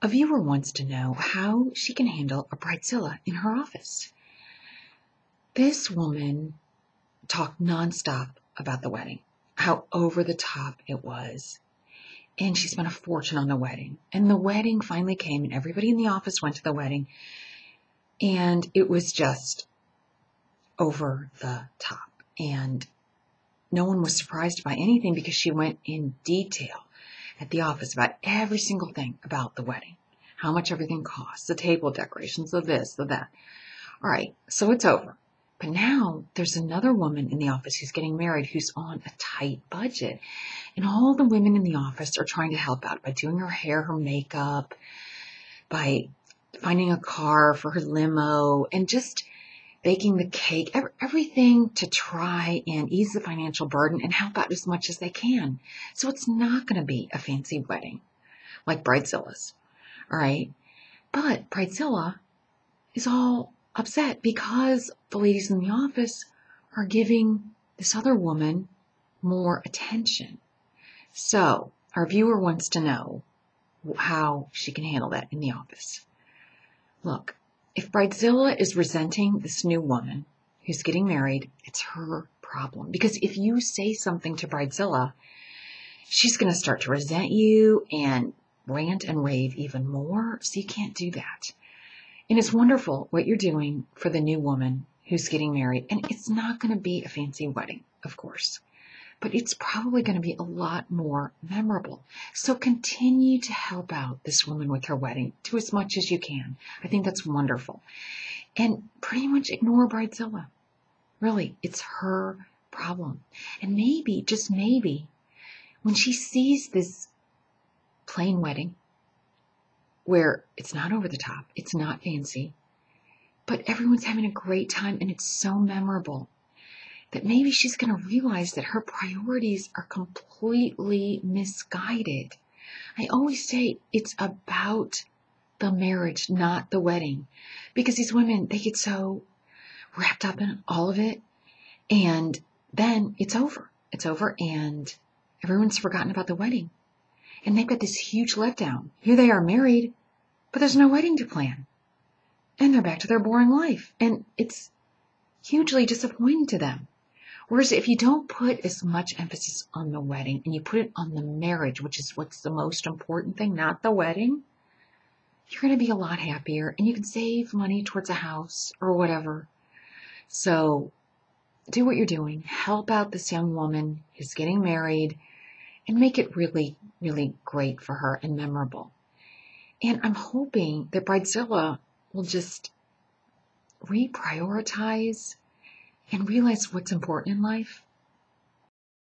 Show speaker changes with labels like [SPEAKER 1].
[SPEAKER 1] A viewer wants to know how she can handle a bridezilla in her office. This woman talked nonstop about the wedding, how over the top it was. And she spent a fortune on the wedding. And the wedding finally came, and everybody in the office went to the wedding. And it was just over the top. And no one was surprised by anything because she went in detail at the office about every single thing about the wedding. How much everything costs, the table decorations, the this, the that. All right, so it's over. But now there's another woman in the office who's getting married who's on a tight budget. And all the women in the office are trying to help out by doing her hair, her makeup, by finding a car for her limo, and just baking the cake, everything to try and ease the financial burden and help out as much as they can. So it's not going to be a fancy wedding like Bridezilla's. All right. But Bridezilla is all upset because the ladies in the office are giving this other woman more attention. So our viewer wants to know how she can handle that in the office. Look, if Bridezilla is resenting this new woman who's getting married, it's her problem. Because if you say something to Bridezilla, she's going to start to resent you and rant and rave even more. So you can't do that. And it's wonderful what you're doing for the new woman who's getting married. And it's not going to be a fancy wedding, of course. But it's probably going to be a lot more memorable. So continue to help out this woman with her wedding. Do as much as you can. I think that's wonderful. And pretty much ignore Bridezilla. Really, it's her problem. And maybe, just maybe, when she sees this plain wedding, where it's not over the top, it's not fancy, but everyone's having a great time and it's so memorable, that maybe she's going to realize that her priorities are completely misguided. I always say it's about the marriage, not the wedding. Because these women, they get so wrapped up in all of it. And then it's over. It's over and everyone's forgotten about the wedding. And they've got this huge letdown. Here they are married, but there's no wedding to plan. And they're back to their boring life. And it's hugely disappointing to them. Whereas if you don't put as much emphasis on the wedding and you put it on the marriage, which is what's the most important thing, not the wedding, you're going to be a lot happier and you can save money towards a house or whatever. So do what you're doing. Help out this young woman who's getting married and make it really, really great for her and memorable. And I'm hoping that Bridezilla will just reprioritize and realize what's important in life